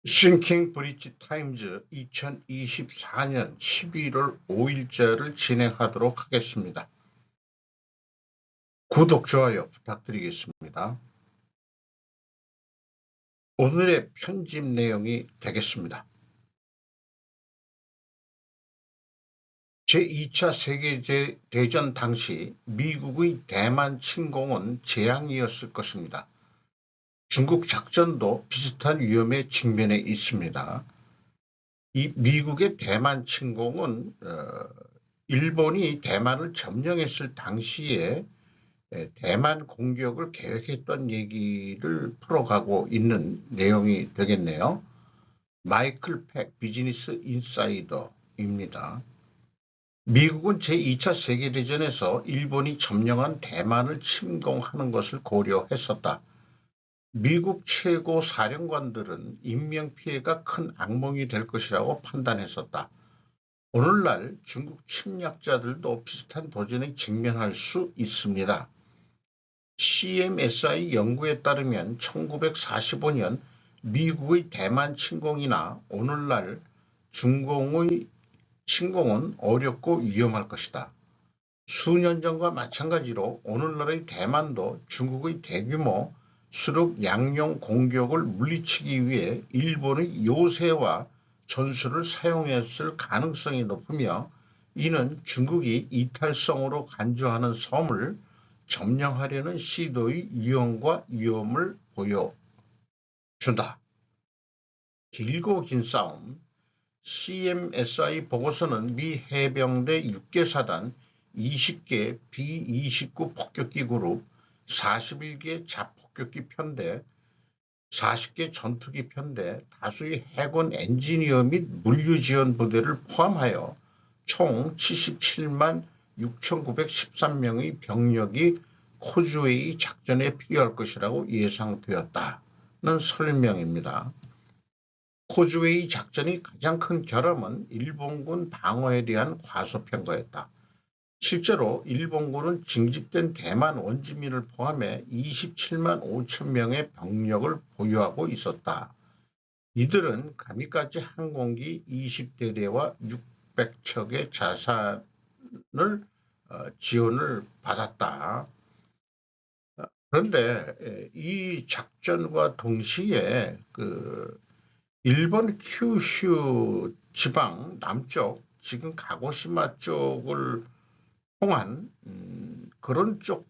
싱킹 브릿지 타임즈 2024년 11월 5일자를 진행하도록 하겠습니다. 구독, 좋아요 부탁드리겠습니다. 오늘의 편집 내용이 되겠습니다. 제2차 세계대전 당시 미국의 대만 침공은 재앙이었을 것입니다. 중국 작전도 비슷한 위험에 직면해 있습니다. 이 미국의 대만 침공은 일본이 대만을 점령했을 당시에 대만 공격을 계획했던 얘기를 풀어가고 있는 내용이 되겠네요. 마이클 팩 비즈니스 인사이더입니다. 미국은 제2차 세계대전에서 일본이 점령한 대만을 침공하는 것을 고려했었다. 미국 최고 사령관들은 인명피해가 큰 악몽이 될 것이라고 판단했었다. 오늘날 중국 침략자들도 비슷한 도전에 직면할 수 있습니다. CMSI 연구에 따르면 1945년 미국의 대만 침공이나 오늘날 중공의 침공은 어렵고 위험할 것이다. 수년 전과 마찬가지로 오늘날의 대만도 중국의 대규모 수륙 양용 공격을 물리치기 위해 일본의 요새와 전술을 사용했을 가능성이 높으며, 이는 중국이 이탈성으로 간주하는 섬을 점령하려는 시도의 위험과 위험을 보여준다. 길고 긴 싸움. CMSI 보고서는 미 해병대 6개 사단, 20개 B-29 폭격기 그룹, 41개 자폭격기 편대, 40개 전투기 편대, 다수의 해군 엔지니어 및 물류 지원 부대를 포함하여 총 77만 6,913명의 병력이 코즈웨이 작전에 필요할 것이라고 예상되었다는 설명입니다. 코즈웨이 작전의 가장 큰 결함은 일본군 방어에 대한 과소평가였다. 실제로 일본군은 징집된 대만 원주민을 포함해 27만 5천 명의 병력을 보유하고 있었다. 이들은 가미카제 항공기 20대대와 600척의 자산을 지원을 받았다. 그런데 이 작전과 동시에 일본 큐슈 지방 남쪽, 지금 가고시마 쪽을 통한 그런 쪽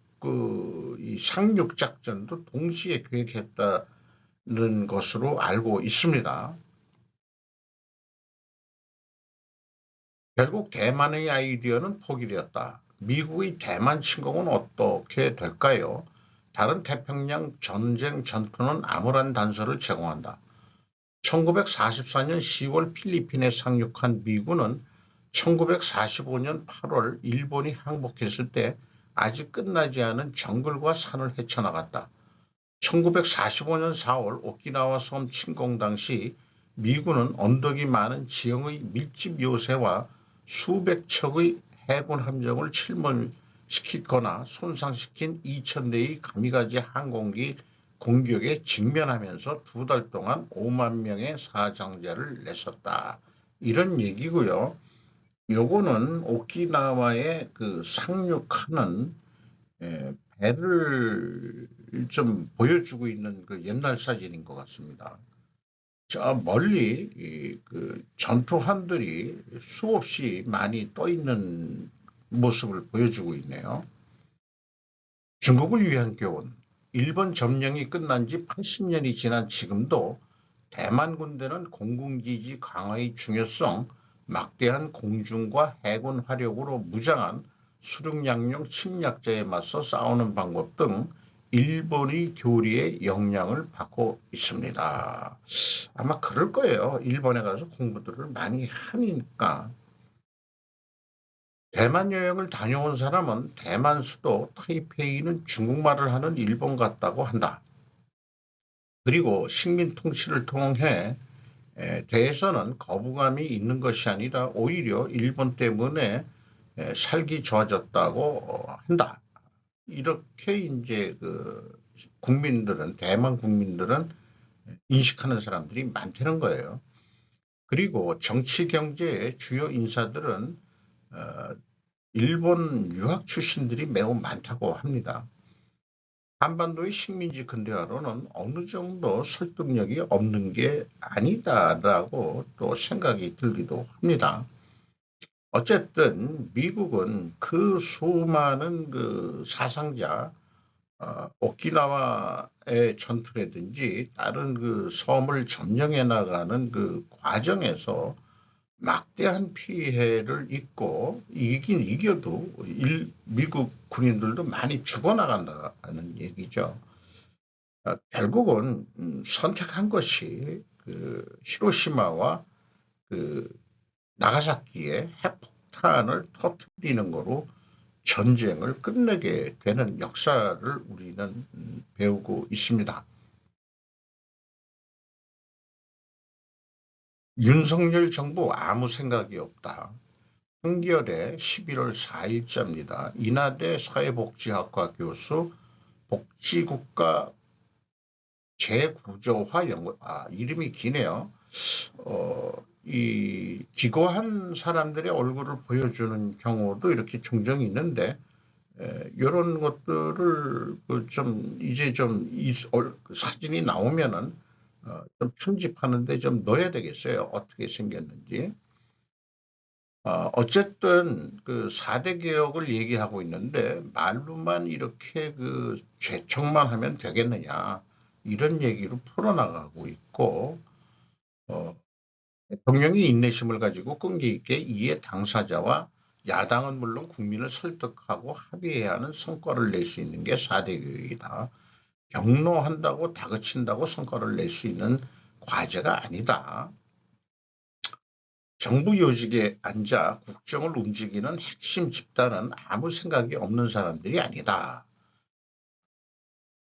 이 상륙 작전도 동시에 계획했다는 것으로 알고 있습니다. 결국 대만의 아이디어는 포기되었다. 미국의 대만 침공은 어떻게 될까요? 다른 태평양 전쟁 전투는 암울한 단서를 제공한다. 1944년 10월 필리핀에 상륙한 미군은 1945년 8월 일본이 항복했을 때 아직 끝나지 않은 정글과 산을 헤쳐나갔다. 1945년 4월 오키나와 섬 침공 당시 미군은 언덕이 많은 지형의 밀집 요새와 수백 척의 해군 함정을 침몰시키거나 손상시킨 2,000대의 가미가제 항공기 공격에 직면하면서 2달 동안 5만 명의 사상자를 냈었다. 이런 얘기고요. 요거는 오키나와에 상륙하는 배를 좀 보여주고 있는 옛날 사진인 것 같습니다. 저 멀리 전투함들이 수없이 많이 떠 있는 모습을 보여주고 있네요. 중국을 위한 교훈. 일본 점령이 끝난 지 80년이 지난 지금도 대만 군대는 공군기지 강화의 중요성, 막대한 공중과 해군 화력으로 무장한 수륙양용 침략자에 맞서 싸우는 방법 등 일본의 교리에 영향을 받고 있습니다. 아마 그럴 거예요. 일본에 가서 공부들을 많이 하니까. 대만 여행을 다녀온 사람은 대만 수도 타이페이는 중국말을 하는 일본 같다고 한다. 그리고 식민 통치를 통해 대해서는 거부감이 있는 것이 아니라 오히려 일본 때문에 살기 좋아졌다고 한다. 이렇게 이제 국민들은, 대만 국민들은 인식하는 사람들이 많다는 거예요. 그리고 정치 경제의 주요 인사들은 일본 유학 출신들이 매우 많다고 합니다. 한반도의 식민지 근대화로는 어느 정도 설득력이 없는 게 아니다라고 또 생각이 들기도 합니다. 어쨌든 미국은 그 수많은 그 사상자, 오키나와의 전투라든지 다른 그 섬을 점령해 나가는 그 과정에서 막대한 피해를 입고 이겨도 미국 군인들도 많이 죽어나간다는 얘기죠. 결국은 선택한 것이 그 히로시마와 그 나가사키의 핵폭탄을 터뜨리는 거로 전쟁을 끝내게 되는 역사를 우리는 배우고 있습니다. 윤석열 정부 아무 생각이 없다. 한겨레 11월 4일자입니다. 인하대 사회복지학과 교수 복지국가 재구조화 연구, 이름이 기네요. 이 기고한 사람들의 얼굴을 보여주는 경우도 이렇게 종종 있는데, 이런 것들을 이제 사진이 나오면은 좀 편집하는데 좀 넣어야 되겠어요. 어떻게 생겼는지. 어쨌든 그 4대 개혁을 얘기하고 있는데 말로만 이렇게 그 재촉만 하면 되겠느냐 이런 얘기로 풀어나가고 있고, 대통령이 인내심을 가지고 끈기 있게 이에 당사자와 야당은 물론 국민을 설득하고 합의해야 하는 성과를 낼 수 있는 게 4대 개혁이다. 경로한다고 다그친다고 성과를 낼 수 있는 과제가 아니다. 정부 요직에 앉아 국정을 움직이는 핵심 집단은 아무 생각이 없는 사람들이 아니다.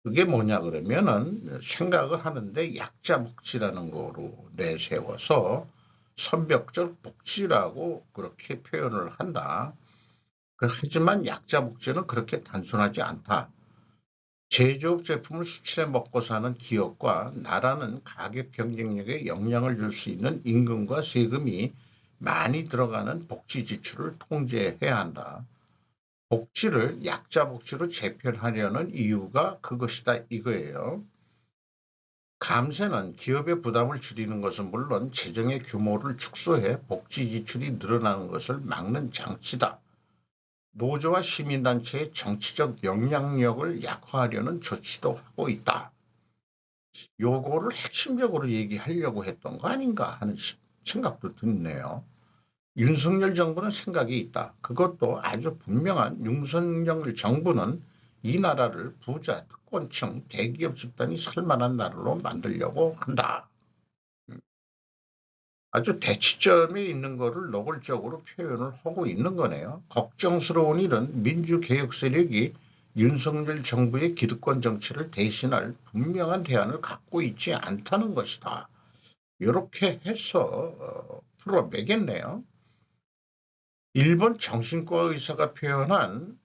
그게 뭐냐 그러면은 생각을 하는데 약자 복지라는 거로 내세워서 선벽적 복지라고 그렇게 표현을 한다. 하지만 약자 복지는 그렇게 단순하지 않다. 제조업 제품을 수출해 먹고 사는 기업과 나라는 가격 경쟁력에 영향을 줄 수 있는 임금과 세금이 많이 들어가는 복지 지출을 통제해야 한다. 복지를 약자 복지로 재편하려는 이유가 그것이다 이거예요. 감세는 기업의 부담을 줄이는 것은 물론 재정의 규모를 축소해 복지 지출이 늘어나는 것을 막는 장치다. 노조와 시민단체의 정치적 영향력을 약화하려는 조치도 하고 있다. 요거를 핵심적으로 얘기하려고 했던 거 아닌가 하는 생각도 드네요. 윤석열 정부는 생각이 있다. 그것도 아주 분명한 윤석열 정부는 이 나라를 부자, 특권층, 대기업 집단이 살만한 나라로 만들려고 한다. 아주 대치점에 있는 거를 노골적으로 표현을 하고 있는 거네요. 걱정스러운 일은 민주개혁 세력이 윤석열 정부의 기득권 정치를 대신할 분명한 대안을 갖고 있지 않다는 것이다. 이렇게 해서 풀어내겠네요. 일본 정신과 의사가 표현한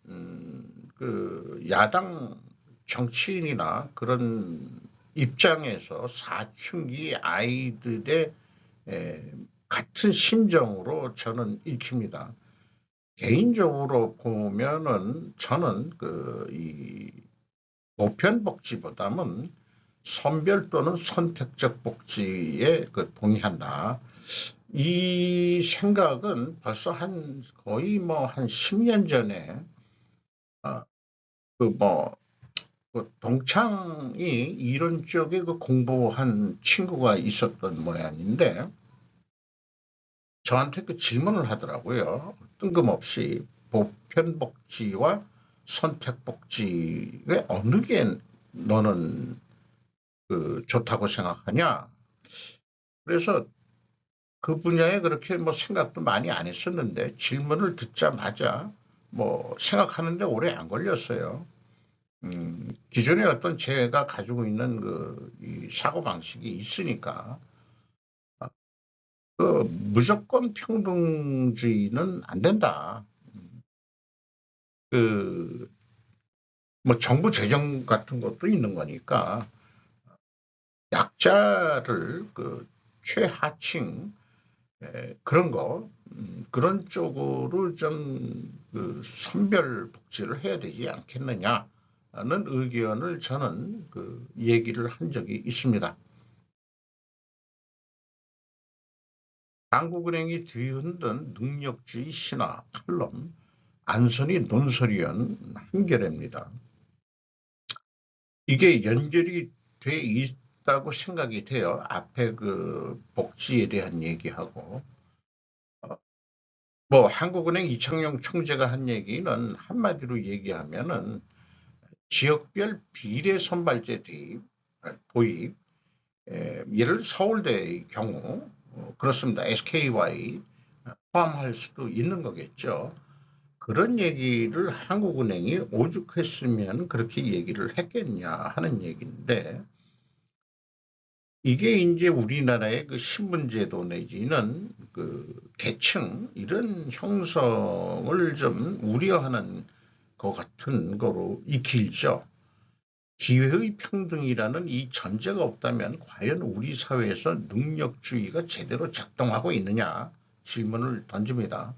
그 야당 정치인이나 그런 입장에서 사춘기 아이들의 같은 심정으로 저는 읽힙니다. 개인적으로 보면은 저는 이 보편복지보다는 선별 또는 선택적 복지에 동의한다. 이 생각은 벌써 거의 한 10년 전에 어, 그 뭐, 그 동창이 이런 쪽에 공부한 친구가 있었던 모양인데 저한테 그 질문을 하더라고요. 뜬금없이 보편복지와 선택복지의 어느 게 너는 좋다고 생각하냐? 그래서 그 분야에 그렇게 생각도 많이 안 했었는데 질문을 듣자마자 생각하는데 오래 안 걸렸어요. 기존에 어떤 제가 가지고 있는 이 사고방식이 있으니까 무조건 평등주의는 안 된다. 그, 정부 재정 같은 것도 있는 거니까 약자를 그 최하층 그런 거 그런 쪽으로 좀 그 선별 복지를 해야 되지 않겠느냐는 의견을 저는 그 얘기를 한 적이 있습니다. 한국은행이 뒤흔든 능력주의 신화 칼럼 안선이 논설위원 한겨레입니다. 이게 연결이 돼 있다고 생각이 돼요. 앞에 그 복지에 대한 얘기하고 뭐 한국은행 이창용 총재가 한 얘기는 한마디로 얘기하면은 지역별 비례 선발제 도입, 예를 들어 서울대의 경우 그렇습니다. SKY 포함할 수도 있는 거겠죠. 그런 얘기를 한국은행이 오죽했으면 그렇게 얘기를 했겠냐 하는 얘기인데 이게 이제 우리나라의 그 신분제도 내지는 그 계층 이런 형성을 좀 우려하는 것 같은 거로 익힐죠. 기회의 평등이라는 이 전제가 없다면 과연 우리 사회에서 능력주의가 제대로 작동하고 있느냐 질문을 던집니다.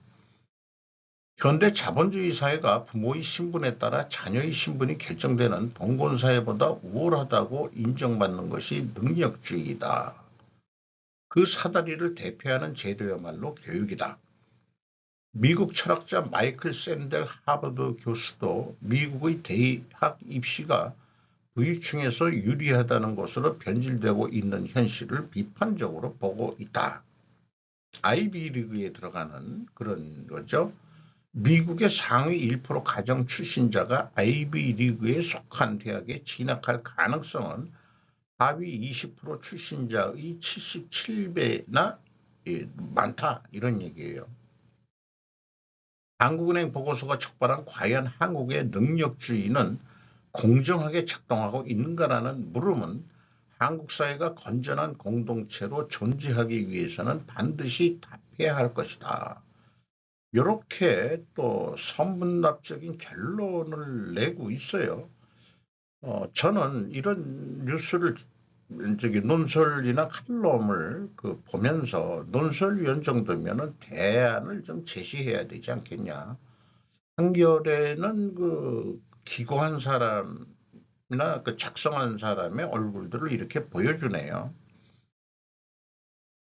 현대 자본주의 사회가 부모의 신분에 따라 자녀의 신분이 결정되는 봉건 사회보다 우월하다고 인정받는 것이 능력주의이다. 그 사다리를 대표하는 제도야말로 교육이다. 미국 철학자 마이클 샌델 하버드 교수도 미국의 대학 입시가 부유층에서 유리하다는 것으로 변질되고 있는 현실을 비판적으로 보고 있다. 아이비리그에 들어가는 그런 거죠. 미국의 상위 1% 가정 출신자가 아이비리그에 속한 대학에 진학할 가능성은 하위 20% 출신자의 77배나 많다 이런 얘기예요. 한국은행 보고서가 촉발한 과연 한국의 능력주의는 공정하게 작동하고 있는가라는 물음은 한국 사회가 건전한 공동체로 존재하기 위해서는 반드시 답해야 할 것이다. 이렇게 또 선문답적인 결론을 내고 있어요. 저는 이런 뉴스를 논설이나 칼럼을 그 보면서 논설위원 정도면은 대안을 좀 제시해야 되지 않겠냐. 한겨레는 그 기고한 사람이나 그 작성한 사람의 얼굴들을 이렇게 보여주네요.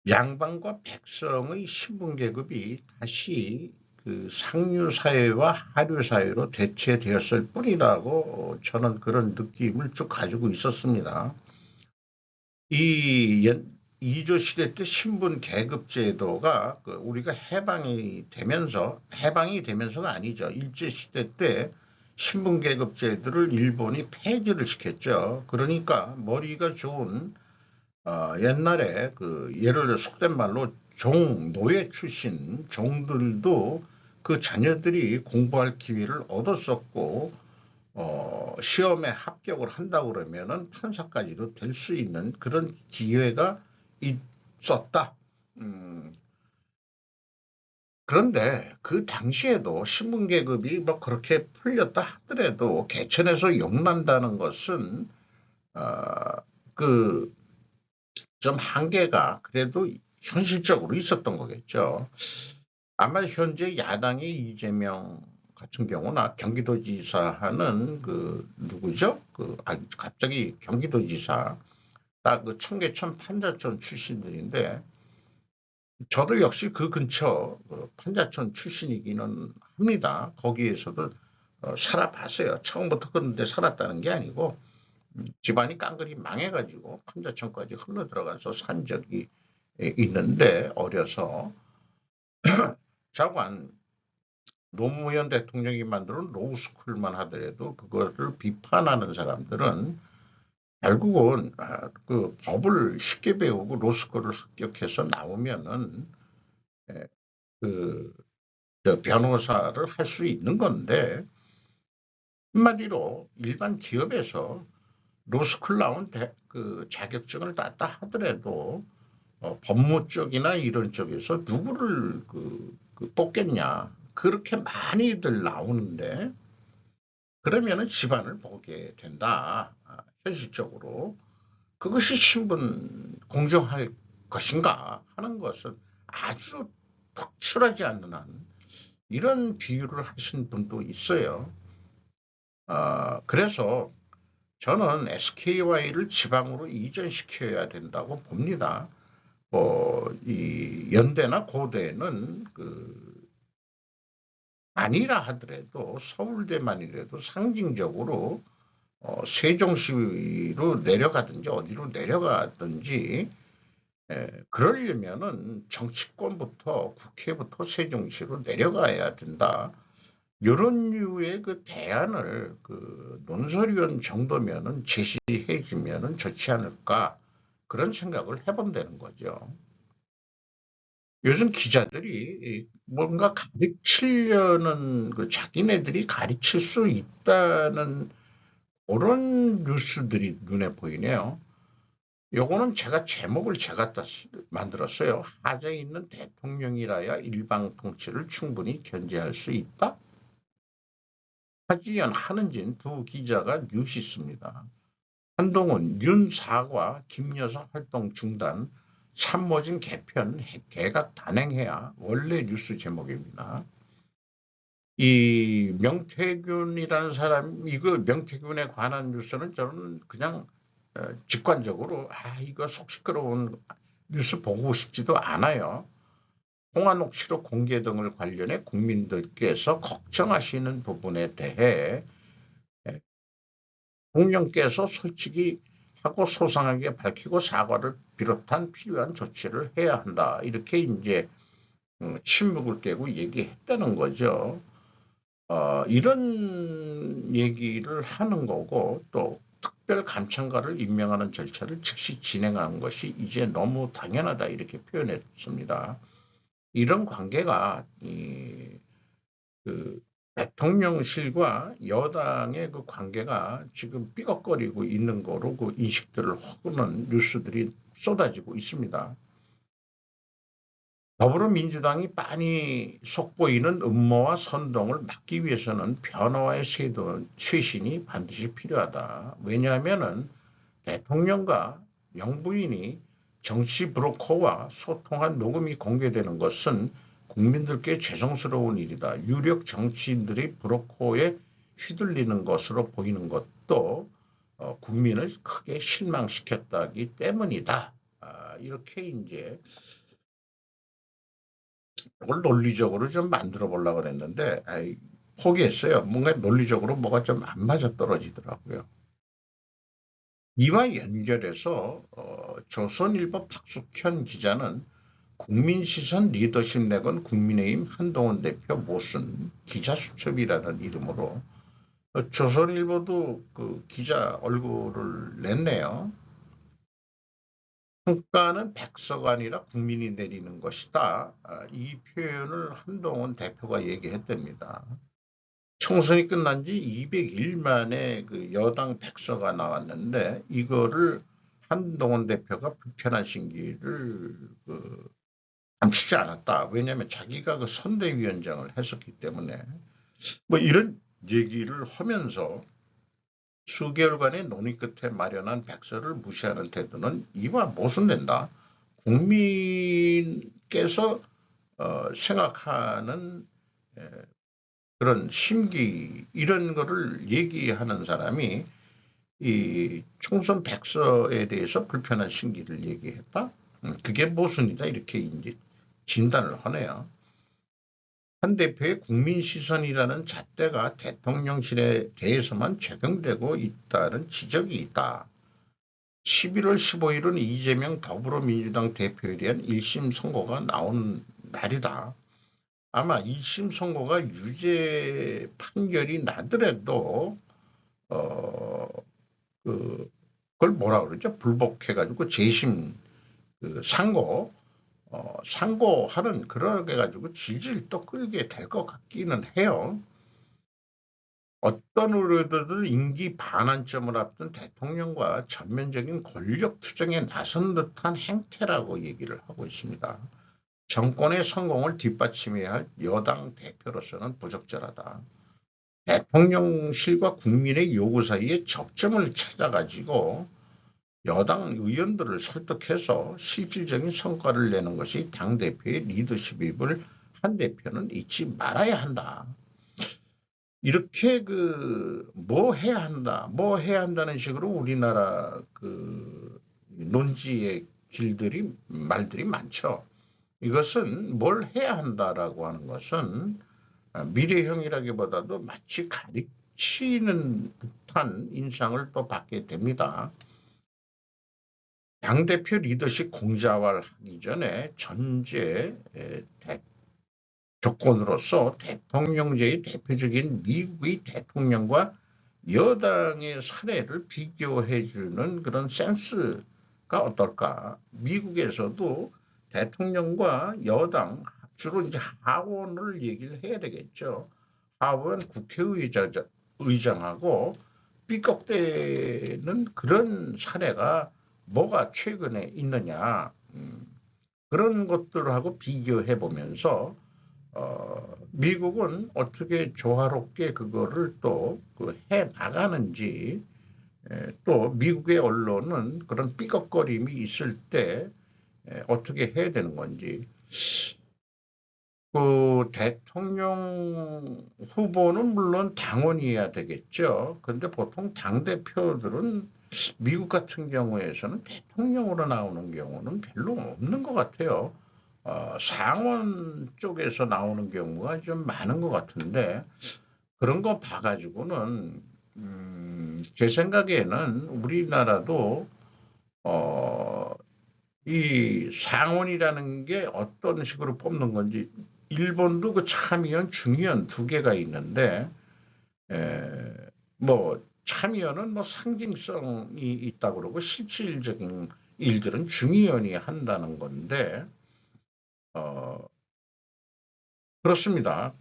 양반과 백성의 신분 계급이 다시 그 상류 사회와 하류 사회로 대체되었을 뿐이라고 저는 그런 느낌을 쭉 가지고 있었습니다. 이 이조 시대 때 신분 계급 제도가 그 우리가 해방이 되면서가 아니죠. 일제 시대 때 신분 계급 제도를 일본이 폐지를 시켰죠. 그러니까 머리가 좋은 옛날에 그 예를 들어 속된 말로 노예 출신 종들도 그 자녀들이 공부할 기회를 얻었었고 시험에 합격을 한다고 그러면은 판사까지도 될 수 있는 그런 기회가 있었다. 그런데 그 당시에도 신분 계급이 뭐 그렇게 풀렸다 하더라도 개천에서 욕난다는 것은 그 좀 한계가 그래도 현실적으로 있었던 거겠죠. 아마 현재 야당의 이재명 같은 경우나 경기도지사 하는 그 누구죠? 갑자기 경기도지사 딱 그 청계천 판자촌 출신들인데 저도 역시 그 근처 판자촌 출신이기는 합니다. 거기에서도 살아봤어요. 처음부터 그런데 살았다는 게 아니고 집안이 깡그리 망해가지고 판자촌까지 흘러 들어가서 산 적이 있는데 어려서 자관 노무현 대통령이 만드는 로스쿨만 하더라도 그거를 비판하는 사람들은 결국은 그 법을 쉽게 배우고 로스쿨을 합격해서 나오면은 그 변호사를 할 수 있는 건데 한마디로 일반 기업에서 로스쿨 나온 그 자격증을 땄다 하더라도 법무 쪽이나 이런 쪽에서 누구를 뽑겠냐. 그렇게 많이들 나오는데 그러면은 집안을 보게 된다. 현실적으로. 그것이 신분 공정할 것인가 하는 것은 아주 특출하지 않는 한 이런 비유를 하신 분도 있어요. 그래서 저는 SKY를 지방으로 이전시켜야 된다고 봅니다. 이 연대나 고대는 아니라 하더라도 서울대만이라도 상징적으로 세종시로 내려가든지 어디로 내려가든지 그러려면은 정치권부터 국회부터 세종시로 내려가야 된다. 이런 류의 그 대안을 논설위원 정도면은 제시해 주면은 좋지 않을까 그런 생각을 해본다는 거죠. 요즘 기자들이 뭔가 가르치려는 자기네들이 가르칠 수 있다는 그런 뉴스들이 눈에 보이네요. 요거는 제가 제목을 제가 만들었어요. 하자에 있는 대통령이라야 일방 통치를 충분히 견제할 수 있다? 하지연, 한은진 두 기자가 뉴시스입니다. 한동훈, 윤사과, 김여사 활동 중단, 참모진 개편, 개각 단행해야 원래 뉴스 제목입니다. 이 명태균이라는 사람, 이거 명태균에 관한 뉴스는 저는 그냥 직관적으로 이거 속 시끄러운 뉴스 보고 싶지도 않아요. 통화녹취록 공개 등을 관련해 국민들께서 걱정하시는 부분에 대해 대통령께서 솔직히 하고 소상하게 밝히고 사과를 비롯한 필요한 조치를 해야 한다. 이렇게 이제 침묵을 깨고 얘기했다는 거죠. 이런 얘기를 하는 거고 또 특별감찰관을 임명하는 절차를 즉시 진행하는 것이 이제 너무 당연하다 이렇게 표현했습니다. 이런 관계가 대통령실과 여당의 그 관계가 지금 삐걱거리고 있는 거로 그 인식들을 허구는 뉴스들이 쏟아지고 있습니다. 더불어민주당이 빤히 속보이는 음모와 선동을 막기 위해서는 변화와의 쇄신이 반드시 필요하다. 왜냐하면 대통령과 영부인이 정치 브로커와 소통한 녹음이 공개되는 것은 국민들께 죄송스러운 일이다. 유력 정치인들이 브로커에 휘둘리는 것으로 보이는 것도 국민을 크게 실망시켰다기 때문이다. 이렇게 이제 그걸 논리적으로 좀 만들어 보려고 그랬는데 포기했어요. 뭔가 논리적으로 뭐가 좀 안 맞아 떨어지더라고요. 이와 연결해서 조선일보 박숙현 기자는 국민시선 리더십 내건 국민의힘 한동훈 대표 모순 기자수첩이라는 이름으로 조선일보도 그 기자 얼굴을 냈네요. 평가는 백서가 아니라 국민이 내리는 것이다. 이 표현을 한동훈 대표가 얘기했답니다. 총선이 끝난 지 200일 만에 그 여당 백서가 나왔는데 이거를 한동훈 대표가 불편한 심기를 감추지 않았다. 왜냐하면 자기가 그 선대위원장을 했었기 때문에 뭐 이런 얘기를 하면서 수개월간의 논의 끝에 마련한 백서를 무시하는 태도는 이와 모순된다. 국민께서 생각하는 그런 심기 이런 거를 얘기하는 사람이 이 총선 백서에 대해서 불편한 심기를 얘기했다. 그게 모순이다 이렇게 이제 진단을 하네요. 한 대표의 국민 시선이라는 잣대가 대통령실에 대해서만 적용되고 있다는 지적이 있다. 11월 15일은 이재명 더불어민주당 대표에 대한 1심 선고가 나온 날이다. 아마 1심 선고가 유죄 판결이 나더라도 그걸 뭐라 그러죠? 불복해가지고 재심 상고하는 그러게 가지고 질질 또 끌게 될 것 같기는 해요. 어떤 의뢰들도 임기 반환점을 앞둔 대통령과 전면적인 권력 투쟁에 나선 듯한 행태라고 얘기를 하고 있습니다. 정권의 성공을 뒷받침해야 할 여당 대표로서는 부적절하다. 대통령실과 국민의 요구 사이에 접점을 찾아가지고 여당 의원들을 설득해서 실질적인 성과를 내는 것이 당대표의 리더십임을 한 대표는 잊지 말아야 한다. 이렇게 뭐 해야 한다, 뭐 해야 한다는 식으로 우리나라 논지의 말들이 많죠. 이것은 뭘 해야 한다라고 하는 것은 미래형이라기보다도 마치 가르치는 듯한 인상을 또 받게 됩니다. 당대표 리더십 공자화하기 전에 전제 조건으로서 대통령제의 대표적인 미국의 대통령과 여당의 사례를 비교해주는 그런 센스가 어떨까? 미국에서도 대통령과 여당, 주로 이제 하원을 얘기를 해야 되겠죠. 하원 국회의장하고 삐걱대는 그런 사례가 뭐가 최근에 있느냐. 그런 것들하고 비교해 보면서 미국은 어떻게 조화롭게 그거를 또 해 나가는지, 또 미국의 언론은 그런 삐걱거림이 있을 때 어떻게 해야 되는 건지. 대통령 후보는 물론 당원이어야 되겠죠. 근데 보통 당대표들은 미국 같은 경우에서는 대통령으로 나오는 경우는 별로 없는 것 같아요. 상원 쪽에서 나오는 경우가 좀 많은 것 같은데, 그런 거 봐가지고는, 제 생각에는 우리나라도, 이 상원이라는 게 어떤 식으로 뽑는 건지, 일본도 그 참의원, 중의원 두 개가 있는데, 뭐, 참의원은 뭐 상징성이 있다고 그러고, 실질적인 일들은 중의원이 한다는 건데, 어, 그렇습니다.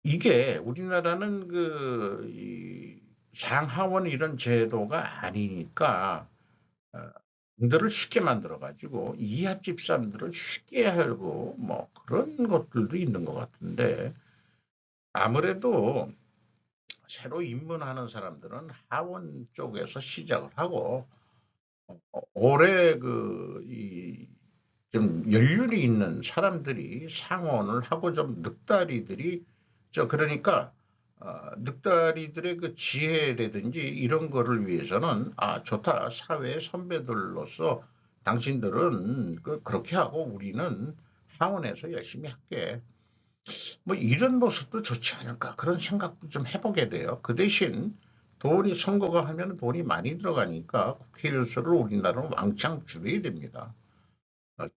이게 우리나라는 상하원 이런 제도가 아니니까, 어, 들을 쉽게 만들어가지고, 이하 집산들을 쉽게 하고, 뭐, 그런 것들도 있는 것 같은데, 아무래도 새로 입문하는 사람들은 하원 쪽에서 시작을 하고, 올해 좀 연륜이 있는 사람들이 상원을 하고 좀 늑다리들이 그러니까 늑다리들의 그 지혜라든지 이런 거를 위해서는 좋다, 사회 선배들로서 당신들은 그렇게 하고 우리는 상원에서 열심히 할게, 뭐 이런 모습도 좋지 않을까 그런 생각도 좀 해보게 돼요. 그 대신 돈이 선거가 하면 돈이 많이 들어가니까 국회의원수를 우리나라는 왕창 줄여야 됩니다.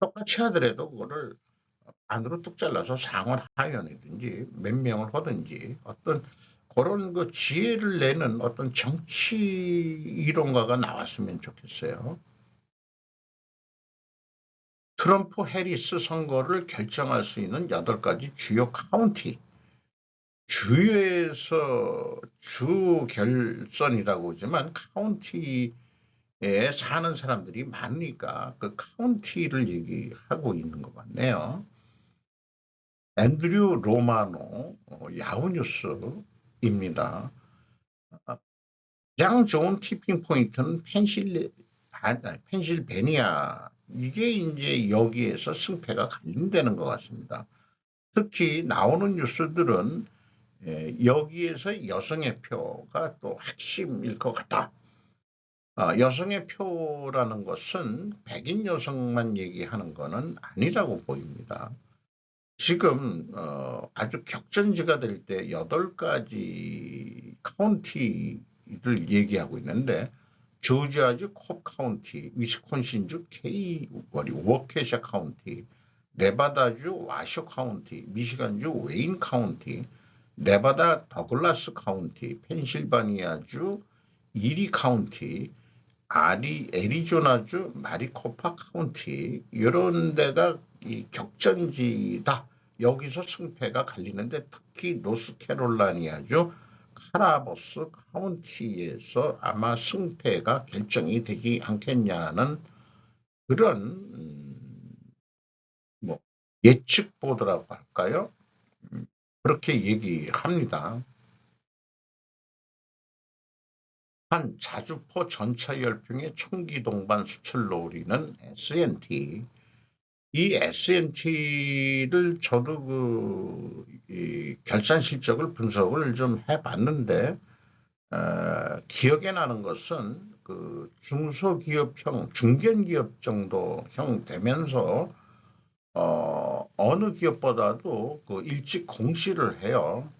똑같이 하더라도 그거를 안으로 뚝 잘라서 상원 하원이든지 몇 명을 하든지 어떤 그런 지혜를 내는 어떤 정치 이론가가 나왔으면 좋겠어요. 트럼프 해리스 선거를 결정할 수 있는 8가지 주요 카운티. 주에서 주 결선이라고 하지만 카운티에 사는 사람들이 많으니까 그 카운티를 얘기하고 있는 것 같네요. 앤드류 로마노 야후뉴스입니다. 가장 좋은 티핑 포인트는 펜실베니아. 이게 이제 여기에서 승패가 갈린다는 것 같습니다. 특히 나오는 뉴스들은 여기에서 여성의 표가 또 핵심일 것 같다. 여성의 표라는 것은 백인 여성만 얘기하는 것은 아니라고 보입니다. 지금 아주 격전지가 될 때 8가지 카운티를 얘기하고 있는데, 조지아주 콥 카운티, 위스콘신주 워케셔 카운티, 네바다주 와쇼 카운티, 미시간주 웨인 카운티, 네바다 더글라스 카운티, 펜실바니아주 이리 카운티, 애리조나주 마리코파 카운티, 이런 데가 이 격전지다. 여기서 승패가 갈리는데 특히 노스캐롤라이나주 카라보스 카운티에서 아마 승패가 결정이 되지 않겠냐는 그런 뭐 예측 보도라고 할까요? 그렇게 얘기합니다. 한 자주포 전차열풍의 총기 동반 수출로 우리는 S&T. 이 S&T를 저도 이 결산 실적을 분석을 좀 해봤는데 기억에 나는 것은 그 중소기업형, 중견기업 정도형 되면서 어느 기업보다도 그 일찍 공시를 해요.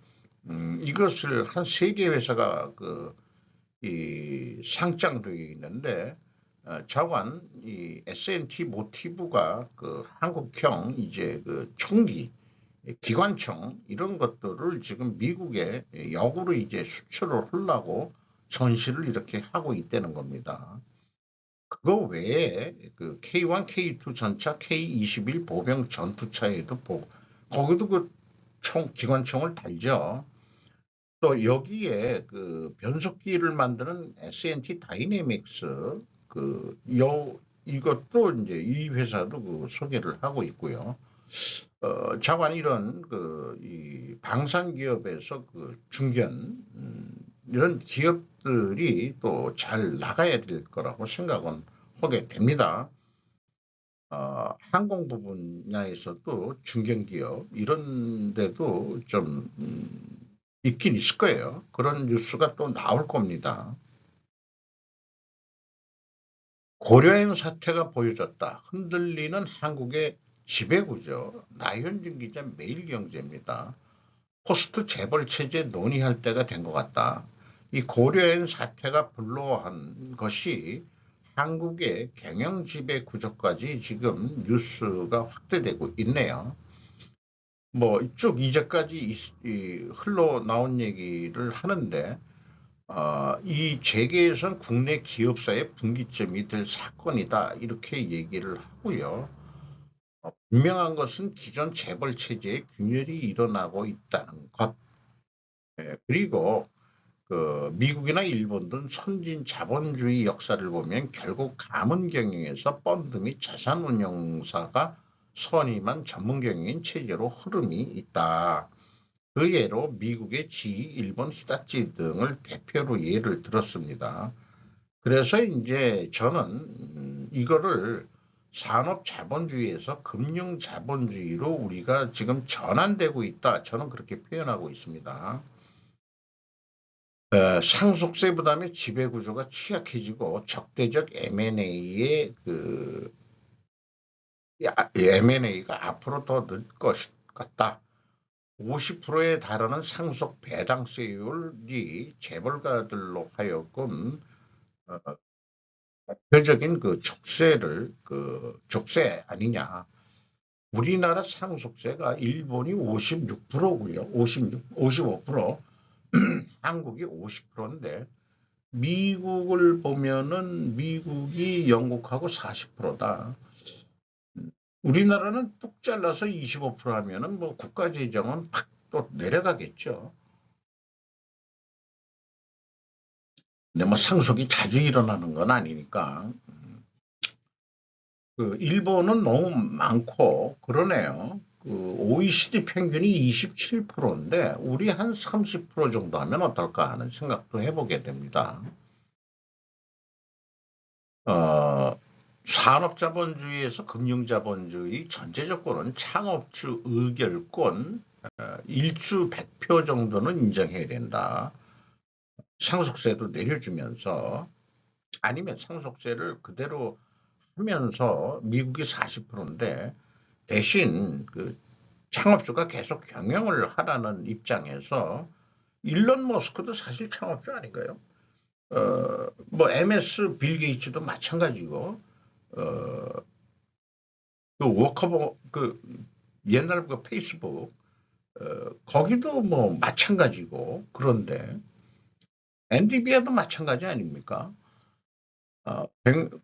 이것을 한 3개 회사가 이 상장되어 있는데 자관 이 S&T 모티브가 그 한국형 이제 그 총기 기관총 이런 것들을 지금 미국에 역으로 이제 수출을 하려고 전시를 이렇게 하고 있다는 겁니다. 그거 외에 그 K1, K2 전차, K21 보병 전투차에도 거기도 그 기관총을 달죠. 또 여기에 그 변속기를 만드는 S&T 다이내믹스 이것도 이제 이 회사도 그 소개를 하고 있고요. 자관 이런 이 방산 기업에서 그 중견 이런 기업들이 또 잘 나가야 될 거라고 생각은 하게 됩니다. 항공부 분야에서도 중견 기업 이런 데도 좀 있긴 있을 거예요. 그런 뉴스가 또 나올 겁니다. 고려행 사태가 보여졌다. 흔들리는 한국의 지배구조. 나현진 기자 매일경제입니다. 포스트 재벌 체제 논의할 때가 된 것 같다. 이 고려행 사태가 불러한 것이 한국의 경영 지배 구조까지 지금 뉴스가 확대되고 있네요. 뭐 이쪽 이제까지 흘러나온 얘기를 하는데 이 재계에선 국내 기업사의 분기점이 될 사건이다 이렇게 얘기를 하고요. 분명한 것은 기존 재벌 체제의 균열이 일어나고 있다는 것. 그리고 그 미국이나 일본 등 선진 자본주의 역사를 보면 결국 가문 경영에서 펀드 및 자산 운용사가 선임한 전문 경영인 체제로 흐름이 있다. 그 예로 미국의 GE, 일본 히타치 등을 대표로 예를 들었습니다. 그래서 이제 저는 이거를 산업 자본주의에서 금융 자본주의로 우리가 지금 전환되고 있다. 저는 그렇게 표현하고 있습니다. 상속세 부담의 지배 구조가 취약해지고 적대적 M&A의 M&A가 앞으로 더 늘 것 같다. 50%에 달하는 상속 배당세율이 재벌가들로 하여금 대표적인 그 족쇄 아니냐. 우리나라 상속세가 일본이 56%고요. 55%, 한국이 50%인데 미국을 보면은 미국이 영국하고 40%다. 우리나라는 뚝 잘라서 25% 하면은 뭐 국가 재정은 팍 또 내려가겠죠. 근데 뭐 상속이 자주 일어나는 건 아니니까. 그 일본은 너무 많고 그러네요. 그 OECD 평균이 27%인데 우리 한 30% 정도 하면 어떨까 하는 생각도 해보게 됩니다. 어, 산업자본주의에서 금융자본주의 전체적으로는 창업주 의결권 일주 100표 정도는 인정해야 된다. 상속세도 내려주면서 아니면 상속세를 그대로 하면서 미국이 40%인데 대신 그 창업주가 계속 경영을 하라는 입장에서 일론 머스크도 사실 창업주 아닌가요? 뭐 MS 빌 게이츠도 마찬가지고 어, 그 워커버 그 옛날 그 페이스북 거기도 뭐 마찬가지고 그런데 엔디비아도 마찬가지 아닙니까?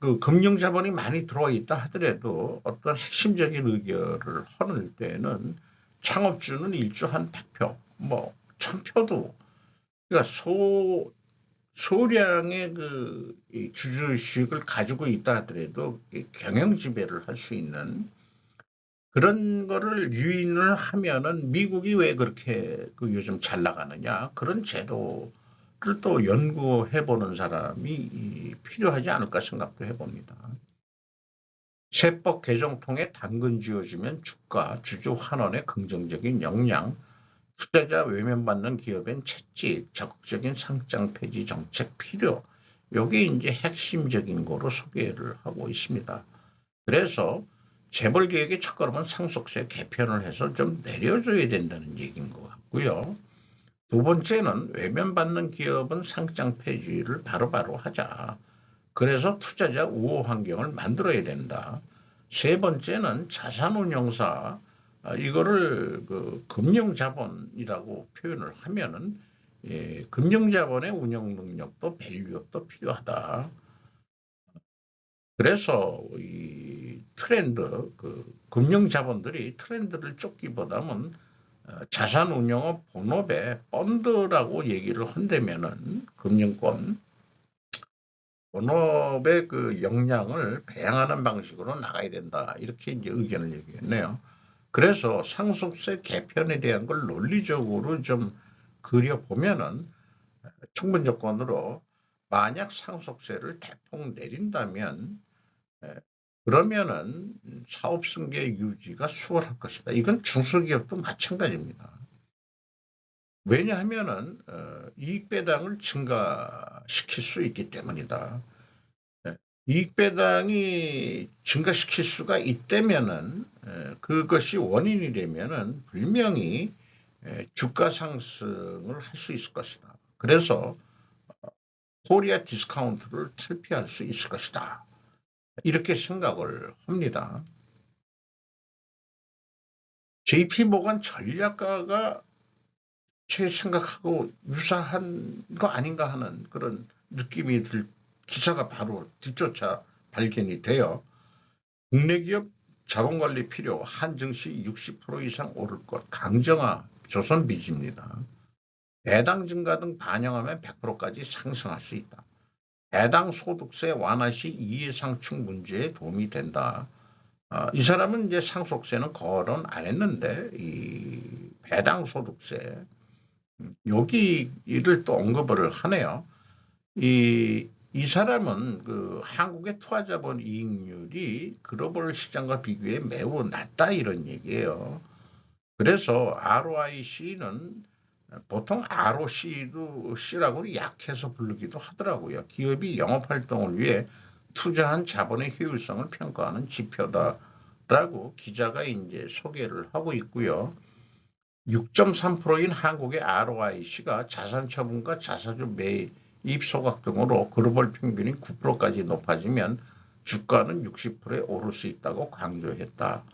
그 금융 자본이 많이 들어와 있다 하더라도 어떤 핵심적인 의결을 하는 때는 창업주는 일주 한 100표, 뭐 1000표도 그러니까 소량의 이 주주의식을 가지고 있다 하더라도 경영 지배를 할 수 있는 그런 거를 유인을 하면은 미국이 왜 그렇게 그 요즘 잘 나가느냐 그런 제도 또 연구해보는 사람이 필요하지 않을까 생각도 해봅니다. 세법 개정 통해 당근 쥐어주면 주가, 주주 환원에 긍정적인 영향, 투자자 외면받는 기업엔 채찍, 적극적인 상장 폐지 정책 필요. 이게 이제 핵심적인 거로 소개를 하고 있습니다. 그래서 재벌 개혁의 첫걸음은 상속세 개편을 해서 좀 내려줘야 된다는 얘기인 것 같고요. 두 번째는 외면받는 기업은 상장 폐지를 바로바로 하자. 그래서 투자자 우호 환경을 만들어야 된다. 세 번째는 자산운용사, 이거를 그 금융자본이라고 표현을 하면은 금융자본의 운영 능력도 밸류업도 필요하다. 그래서 이 트렌드, 그 금융자본들이 트렌드를 쫓기보다는 자산운용업 본업에 펀드라고 얘기를 한다면은 금융권 본업의 그 역량을 배양하는 방식으로 나가야 된다. 이렇게 이제 의견을 얘기했네요. 그래서 상속세 개편에 대한 걸 논리적으로 좀 그려보면은 충분 조건으로 만약 상속세를 대폭 내린다면 그러면은 사업 승계 유지가 수월할 것이다. 이건 중소기업도 마찬가지입니다. 왜냐하면은 이익 배당을 증가시킬 수 있기 때문이다. 이익 배당이 증가시킬 수가 있다면은 그것이 원인이 되면은 분명히 주가 상승을 할 수 있을 것이다. 그래서 코리아 디스카운트를 탈피할 수 있을 것이다. 이렇게 생각을 합니다. JP모건 전략가가 제 생각하고 유사한 거 아닌가 하는 그런 느낌이 들 기사가 바로 뒤쫓아 발견이 돼요. 국내 기업 자본관리 필요 한증시 60% 이상 오를 것 강정화 조선비즈입니다. 배당 증가 등 반영하면 100%까지 상승할 수 있다. 배당 소득세 완화 시 이해상충 문제에 도움이 된다. 이 사람은 이제 상속세는 거론 안 했는데 이 배당 소득세 여기를 또 언급을 하네요. 이 사람은 그 한국의 투자자본 이익률이 글로벌 시장과 비교해 매우 낮다 이런 얘기예요. 그래서 ROIC는 보통 ROC도 C라고 약해서 부르기도 하더라고요. 기업이 영업활동을 위해 투자한 자본의 효율성을 평가하는 지표다라고 기자가 이제 소개를 하고 있고요. 6.3%인 한국의 ROIC가 자산 처분과 자사주 매입 소각 등으로 글로벌 평균이 9%까지 높아지면 주가는 60%에 오를 수 있다고 강조했다.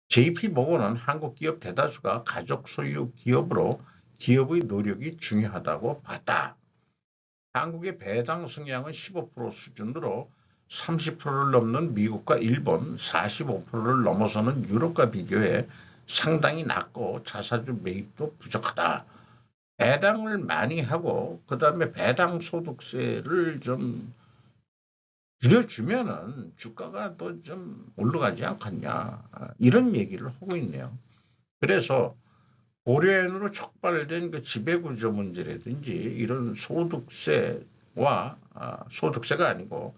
JP모건은 한국 기업 대다수가 가족 소유 기업으로 기업의 노력이 중요하다고 봤다. 한국의 배당 성향은 15% 수준으로 30%를 넘는 미국과 일본, 45%를 넘어서는 유럽과 비교해 상당히 낮고 자사주 매입도 부족하다. 배당을 많이 하고 그다음에 배당 소득세를 좀 줄여주면은 주가가 또 좀 올라가지 않겠냐 이런 얘기를 하고 있네요. 그래서 고려인으로 촉발된 그 지배구조 문제라든지 이런 소득세와 소득세가 아니고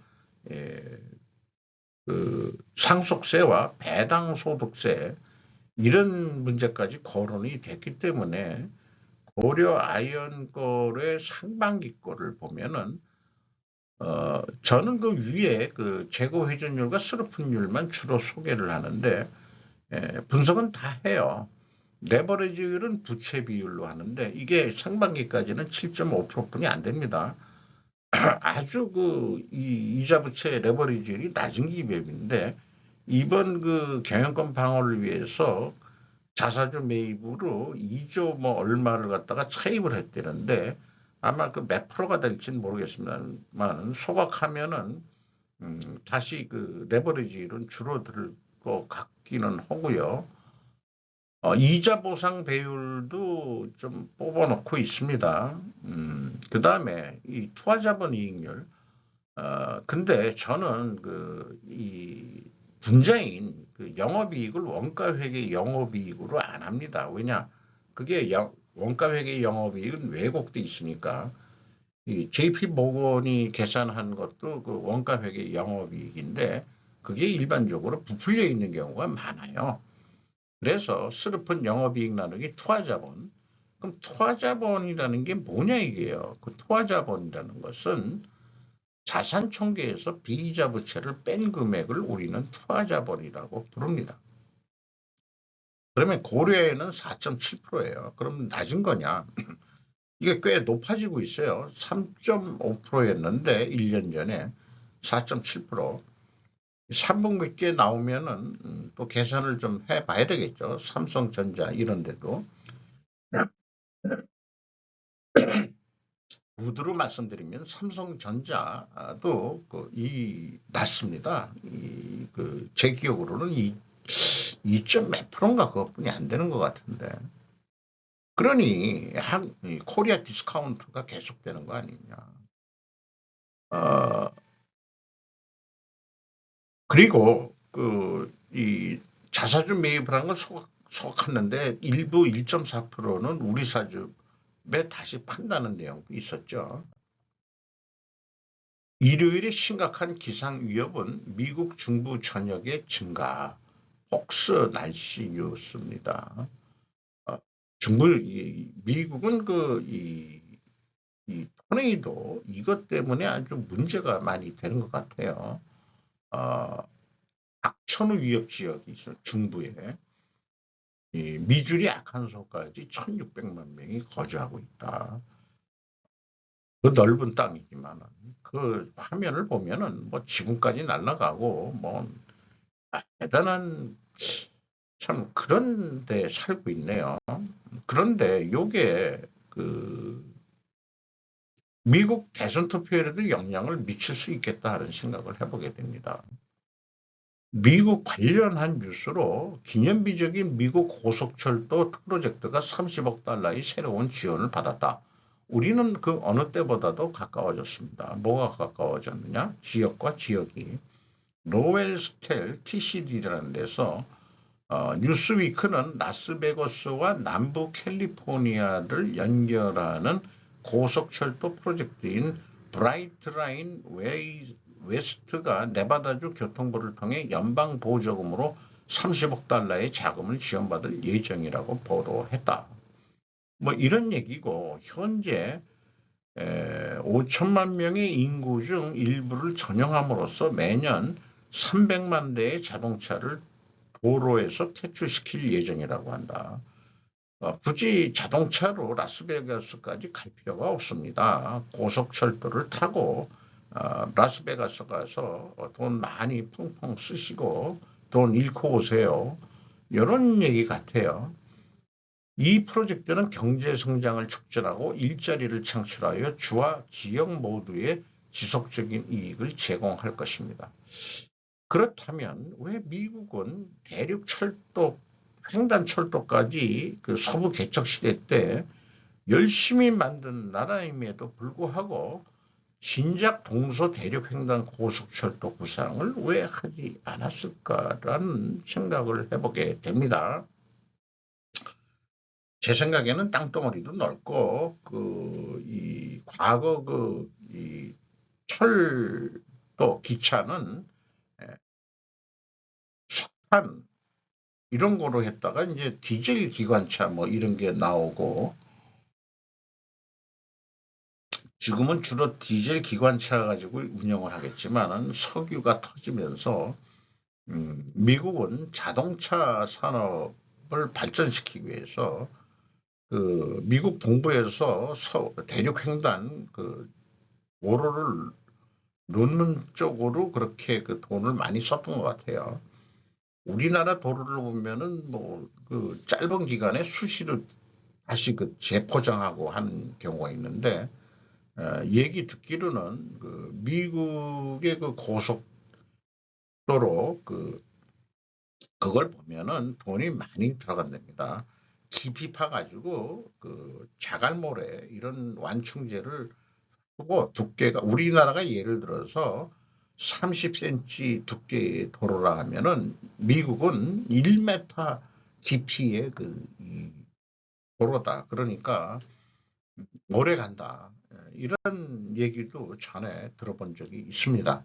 그 상속세와 배당소득세 이런 문제까지 거론이 됐기 때문에 고려 아이언걸의 상반기 거를 보면은 저는 그 위에 그 재고 회전율과 스루픈율만 주로 소개를 하는데 분석은 다 해요. 레버리지율은 부채 비율로 하는데 이게 상반기까지는 7.5%뿐이 안 됩니다. 아주 그 이자 부채 레버리지율이 낮은 기업인데 이번 그 경영권 방어를 위해서 자사주 매입으로 2조 뭐 얼마를 갖다가 차입을 했다는데 아마 그 몇 프로가 될지는 모르겠습니다만 소각하면은 다시 그 레버리지율은 줄어들 것 같기는 하고요. 이자 보상 배율도 좀 뽑아놓고 있습니다. 그 다음에 이 투하자본 이익률. 근데 저는 이 분자인 그 영업이익을 원가회계 영업이익으로 안 합니다. 왜냐? 그게 원가회계 영업이익은 왜곡돼 있으니까 이 JP 모건이 계산한 것도 그 원가 회계 영업이익인데 그게 일반적으로 부풀려 있는 경우가 많아요. 그래서 슬픈 영업이익 나누기 투하자본. 그럼 투하자본이라는 게 뭐냐 이게요. 그 투하자본이라는 것은 자산 총계에서 비이자 부채를 뺀 금액을 우리는 투하자본이라고 부릅니다. 그러면 고려에는 4.7%예요. 그럼 낮은 거냐? 이게 꽤 높아지고 있어요. 3.5%였는데 1년 전에 4.7%. 3분기께 나오면은 또 계산을 좀 해봐야 되겠죠. 삼성전자 이런 데도. 구두로 말씀드리면 삼성전자도 낮습니다. 제 기억으로는 2점 몇 프로인가 그것뿐이 안 되는 것 같은데. 그러니 이 코리아 디스카운트가 계속되는 거 아니냐. 그리고 이 자사주 매입을 한 걸 속았는데 일부 1.4%는 우리 사주에 다시 판다는 내용도 있었죠. 일요일에 심각한 기상 위협은 미국 중부 전역의 증가, 폭스 날씨 뉴스입니다. 미국은 이 토네이도 이것 때문에 아주 문제가 많이 되는 것 같아요. 악천후 위협 지역이 있어요. 중부에. 이 미주리 아칸소까지 1600만 명이 거주하고 있다. 그 넓은 땅이지만 그 화면을 보면은 뭐 지금까지 날아가고 뭐 대단한 참 그런 데 살고 있네요. 그런데 요게 미국 대선 투표에도 영향을 미칠 수 있겠다 하는 생각을 해보게 됩니다. 미국 관련한 뉴스로 기념비적인 미국 고속철도 프로젝트가 30억 달러의 새로운 지원을 받았다. 우리는 그 어느 때보다도 가까워졌습니다. 뭐가 가까워졌느냐? 지역과 지역이. 로웰스텔 TCD라는 데서 뉴스위크는 라스베거스와 남부 캘리포니아를 연결하는 고속철도 프로젝트인 브라이트라인 웨스트가 네바다주 교통부를 통해 연방 보조금으로 30억 달러의 자금을 지원받을 예정이라고 보도했다. 뭐 이런 얘기고 현재 5천만 명의 인구 중 일부를 전용함으로써 매년 300만 대의 자동차를 도로에서 퇴출시킬 예정이라고 한다. 굳이 자동차로 라스베가스까지 갈 필요가 없습니다. 고속철도를 타고 라스베가스 가서 돈 많이 펑펑 쓰시고 돈 잃고 오세요. 이런 얘기 같아요. 이 프로젝트는 경제 성장을 촉진하고 일자리를 창출하여 주와 지역 모두에 지속적인 이익을 제공할 것입니다. 그렇다면 왜 미국은 대륙철도, 횡단철도까지 그 서부 개척 시대 때 열심히 만든 나라임에도 불구하고 진작 동서 대륙횡단 고속철도 구상을 왜 하지 않았을까라는 생각을 해보게 됩니다. 제 생각에는 땅덩어리도 넓고 이 과거 이 철도 기차는 석탄 이런 거로 했다가 이제 디젤 기관차 뭐 이런 게 나오고 지금은 주로 디젤 기관차 가지고 운영을 하겠지만은 석유가 터지면서 미국은 자동차 산업을 발전시키기 위해서 미국 동부에서 대륙 횡단 도로를 놓는 쪽으로 그렇게 돈을 많이 썼던 것 같아요. 우리나라 도로를 보면은 뭐 짧은 기간에 수시로 다시 재포장하고 하는 경우가 있는데 얘기 듣기로는 미국의 고속도로 그걸 보면은 돈이 많이 들어간답니다. 깊이 파가지고 자갈모래 이런 완충제를 하고 두께가 우리나라가 예를 들어서 30cm 두께의 도로라 하면은 미국은 1m 깊이의 이 도로다. 그러니까 오래 간다. 이런 얘기도 전에 들어본 적이 있습니다.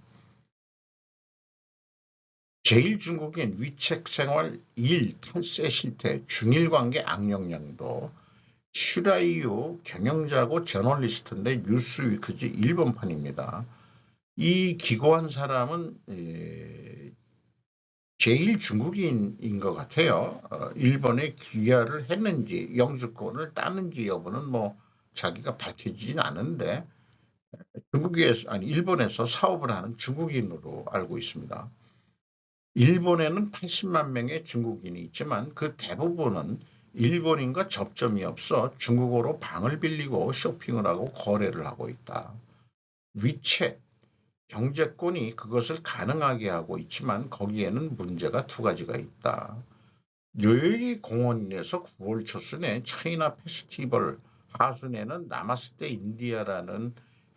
제1중국인 위책 생활 1 탈세 실태 중일 관계 악영향도 슈라이유 경영자고 저널리스트인데 뉴스위크지 일본판입니다. 이 기고한 사람은 제1중국인인 것 같아요. 일본에 귀화를 했는지 영주권을 따는지 여부는 뭐 자기가 밝혀지진 않은데 일본에서 사업을 하는 중국인으로 알고 있습니다. 일본에는 80만 명의 중국인이 있지만 그 대부분은 일본인과 접점이 없어 중국어로 방을 빌리고 쇼핑을 하고 거래를 하고 있다. 위챗, 경제권이 그것을 가능하게 하고 있지만 거기에는 문제가 두 가지가 있다. 료요기 공원에서 9월 초순에 차이나 페스티벌 하순에는 나마스테 인디아라는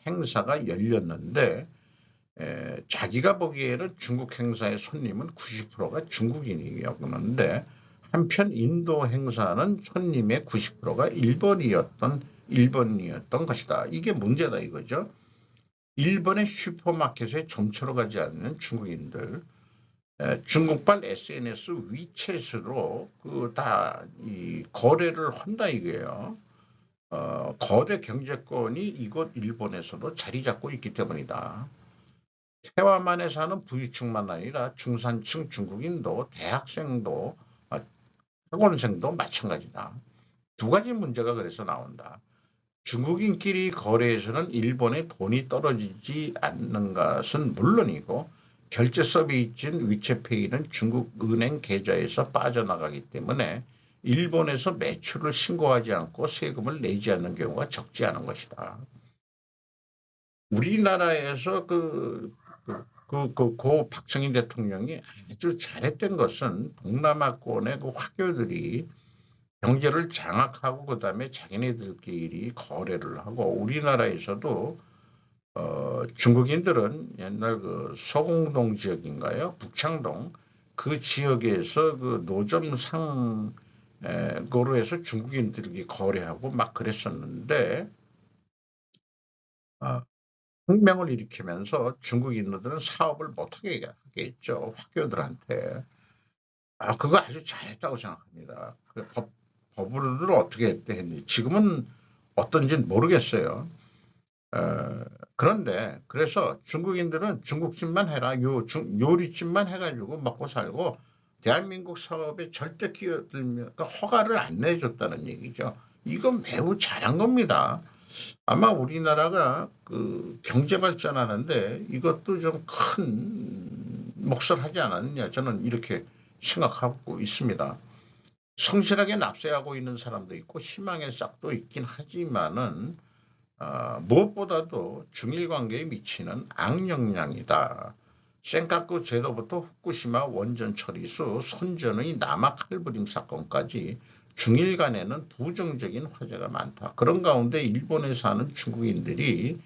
행사가 열렸는데 자기가 보기에는 중국 행사의 손님은 90%가 중국인이었는데 한편 인도 행사는 손님의 90%가 일본이었던 것이다. 이게 문제다 이거죠. 일본의 슈퍼마켓에 점처럼 가지 않는 중국인들, 중국발 SNS 위챗으로 다 거래를 한다 이거예요. 거대 경제권이 이곳 일본에서도 자리 잡고 있기 때문이다. 태화만에 사는 부유층만 아니라 중산층 중국인도 대학생도 학원생도 마찬가지다. 두 가지 문제가 그래서 나온다. 중국인끼리 거래에서는 일본의 돈이 떨어지지 않는 것은 물론이고 결제 서비스인 위챗페이는 중국 은행 계좌에서 빠져나가기 때문에 일본에서 매출을 신고하지 않고 세금을 내지 않는 경우가 적지 않은 것이다. 우리나라에서 고 박정희 대통령이 아주 잘했던 것은 동남아권의 그 화교들이 경제를 장악하고 그다음에 자기네들끼리 거래를 하고 우리나라에서도 중국인들은 옛날 그 서공동 지역인가요? 북창동 그 지역에서 그 노점상 거로 해서 중국인들이 거래하고 막 그랬었는데 혁명을 일으키면서 중국인들은 사업을 못하게 했죠. 화교들한테. 그거 아주 잘했다고 생각합니다. 법을 어떻게 했는지 지금은 어떤지는 모르겠어요. 그런데 그래서 중국인들은 중국집만 해라, 요리집만 해가지고 먹고 살고 대한민국 사업에 절대 끼어들면 허가를 안 내줬다는 얘기죠. 이건 매우 잘한 겁니다. 아마 우리나라가 그 경제 발전하는데 이것도 좀 큰 몫을 하지 않았느냐 저는 이렇게 생각하고 있습니다. 성실하게 납세하고 있는 사람도 있고 희망의 싹도 있긴 하지만은 무엇보다도 중일 관계에 미치는 악영향이다. 센카쿠 제도부터 후쿠시마 원전 처리수, 선전의 남아 칼부림 사건까지 중일 간에는 부정적인 화제가 많다. 그런 가운데 일본에 사는 중국인들이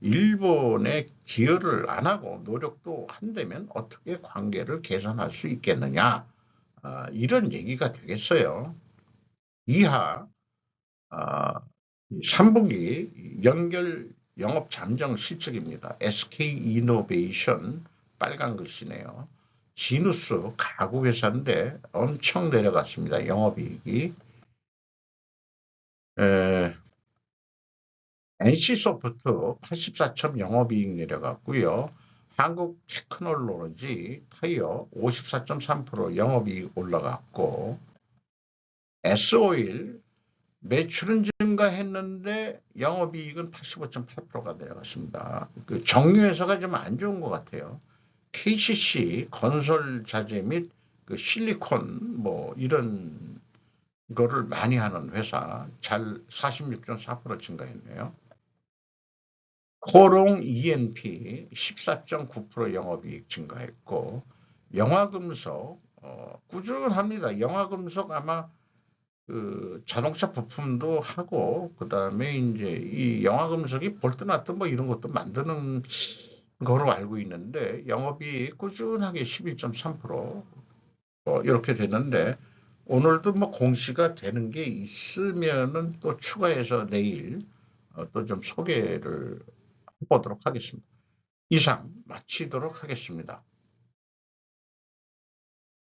일본에 기여를 안 하고 노력도 한다면 어떻게 관계를 개선할 수 있겠느냐. 이런 얘기가 되겠어요. 이하 3분기 연결 영업 잠정 실적입니다. SK이노베이션 빨간 글씨네요. 지누스 가구 회사인데 엄청 내려갔습니다. 영업이익이. NC소프트 84점 영업이익 내려갔고요. 한국 테크놀로지 타이어 54.3% 영업이익 올라갔고 S오일 매출은 증가했는데 영업이익은 85.8%가 내려갔습니다. 그 정유회사가 좀 안 좋은 것 같아요. KCC 건설 자재 및 그 실리콘 뭐 이런 거를 많이 하는 회사 잘 46.4% 증가했네요. 코롱 ENP 14.9% 영업이익 증가했고 영화금속 꾸준합니다. 영화금속 아마 그 자동차 부품도 하고 그다음에 이제 이 영화금속이 볼트나트 뭐 이런 것도 만드는 거로 알고 있는데 영업이 꾸준하게 11.3% 이렇게 되는데 오늘도 뭐 공시가 되는 게 있으면은 또 추가해서 내일 또 좀 소개를 해보도록 하겠습니다. 이상 마치도록 하겠습니다.